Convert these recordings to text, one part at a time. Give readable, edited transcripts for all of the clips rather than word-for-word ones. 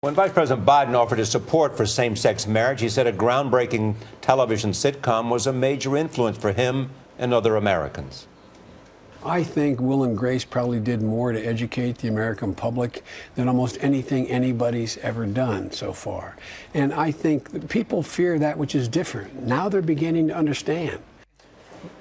When Vice President Biden offered his support for same-sex marriage, he said a groundbreaking television sitcom was a major influence for him and other Americans. I think Will and Grace probably did more to educate the American public than almost anything anybody's ever done so far. And I think that people fear that which is different. Now they're beginning to understand.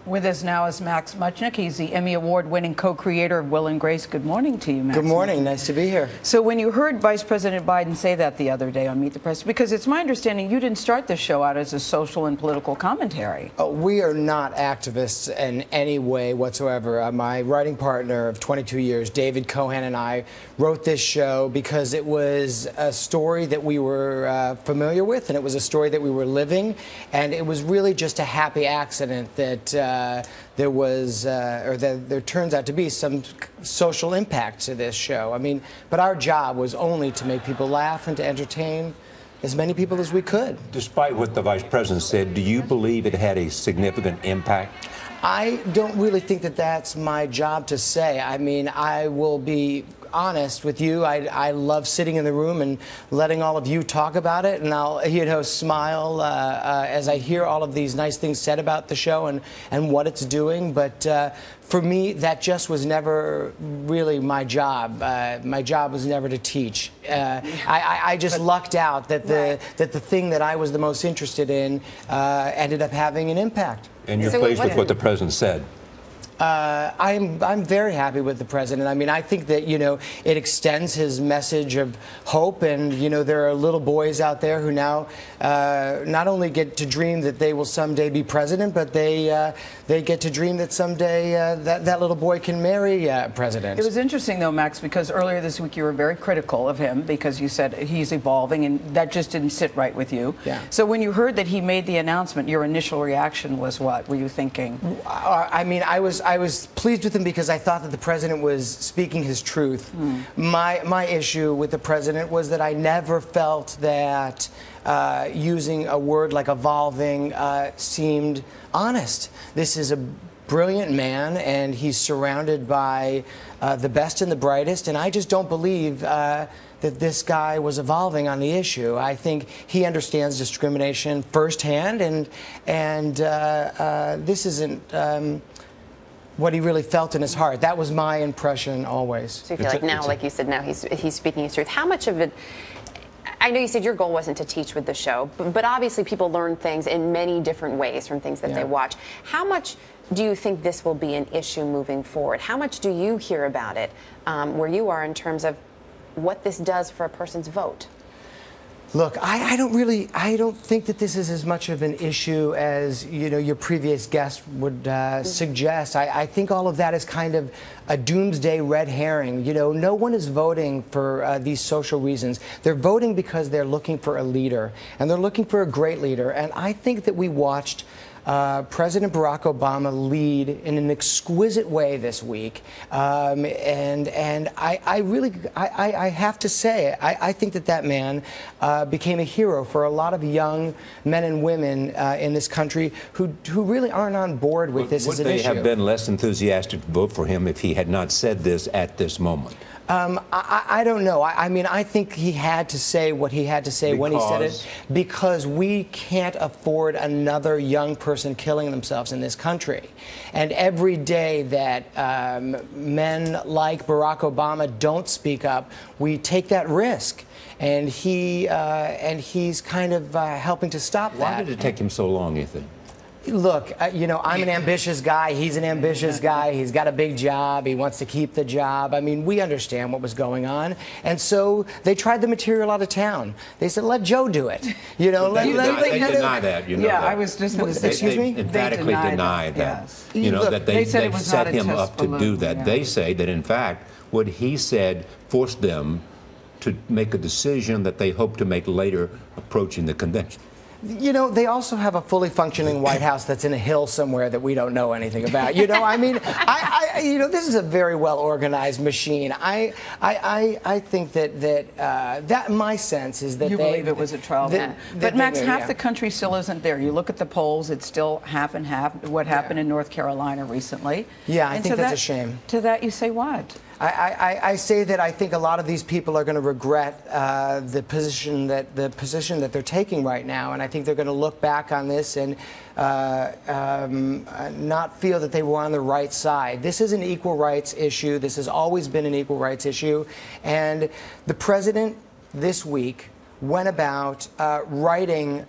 With us now is Max Mutchnick. He's the Emmy Award-winning co-creator of Will and Grace. Good morning to you, Max. Good morning. Nice to be here. So when you heard Vice President Biden say that the other day on Meet the Press, because it's my understanding you didn't start this show out as a social and political commentary. We are not activists in any way whatsoever. My writing partner of 22 years, David Cohen, and I wrote this show because it was a story that we were familiar with, and it was a story that we were living, and it was really just a happy accident that there was, or that there turns out to be some social impact to this show. I mean, but our job was only to make people laugh and to entertain as many people as we could. Despite what the Vice President said, do you believe it had a significant impact? I don't really think that that's my job to say. I mean, I will be honest with you. I love sitting in the room and letting all of you talk about it, and I'll, smile as I hear all of these nice things said about the show and what it's doing. But for me, that just was never really my job. My job was never to teach. I just lucked out that the thing that I was the most interested in ended up having an impact. And you're pleased with what the president said? I'm very happy with the president. I mean, I think that, it extends his message of hope, and, there are little boys out there who now not only get to dream that they will someday be president, but they get to dream that someday that little boy can marry a president. It was interesting, though, Max, because earlier this week you were very critical of him because you said he's evolving, and that just didn't sit right with you. Yeah. So when you heard that he made the announcement, your initial reaction was what? Were you thinking? I mean, I was pleased with him because I thought that the president was speaking his truth. My issue with the president was that I never felt that using a word like evolving seemed honest. This is a brilliant man, and he's surrounded by the best and the brightest, and I just don't believe that this guy was evolving on the issue. I think he understands discrimination firsthand, and this isn't what he really felt in his heart. That was my impression always. So you feel like now, like you said, now he's speaking his truth. How much of it, I know you said your goal wasn't to teach with the show, but obviously people learn things in many different ways from things that they watch. How much do you think this will be an issue moving forward? How much do you hear about it where you are in terms of what this does for a person's vote? Look, I don't think that this is as much of an issue as, your previous guest would suggest. I think all of that is kind of a doomsday red herring. No one is voting for these social reasons. They're voting because they're looking for a leader, and they're looking for a great leader. And I think that we watched President Barack Obama lead in an exquisite way this week, and I have to say, I think that man became a hero for a lot of young men and women in this country who really aren't on board with this as an issue. Would they have been less enthusiastic to vote for him if he had not said this at this moment? I don't know. I mean, I think he had to say what he had to say when he said it, because we can't afford another young person killing themselves in this country. And every day that men like Barack Obama don't speak up, we take that risk. And he's kind of helping to stop that. Why did it take him so long, you think? Look, I'm an ambitious guy. He's an ambitious guy. He's got a big job. He wants to keep the job. I mean, we understand what was going on. And so they tried the material out of town. They said, let Joe do it. They deny that, Yeah, I was just going to say. Excuse me? They emphatically deny that. Yes. That they set him up to do that. They say that, in fact, what he said forced them to make a decision that they hope to make later approaching the convention. They also have a fully functioning White House that's in a hill somewhere that we don't know anything about. I mean, this is a very well organized machine. I think that my sense is that you believe it was a trial. But Max, half the country still isn't there. You look at the polls; it's still half and half. What happened in North Carolina recently? Yeah, I think that's a shame. To that, you say what? I say that I think a lot of these people are going to regret the position that they're taking right now, and I think they're going to look back on this and not feel that they were on the right side. This is an equal rights issue. This has always been an equal rights issue, and the president this week went about righting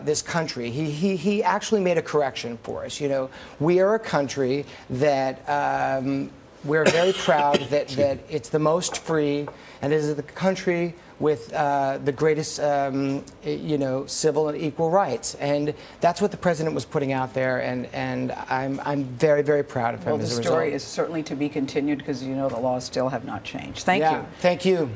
this country. He actually made a correction for us. You know, we are a country that we're very proud that it's the most free, and it is the country with the greatest, civil and equal rights. And that's what the president was putting out there, and I'm very, very proud of him as a result. Well, the story is certainly to be continued because, you know, the laws still have not changed. Thank you. Thank you.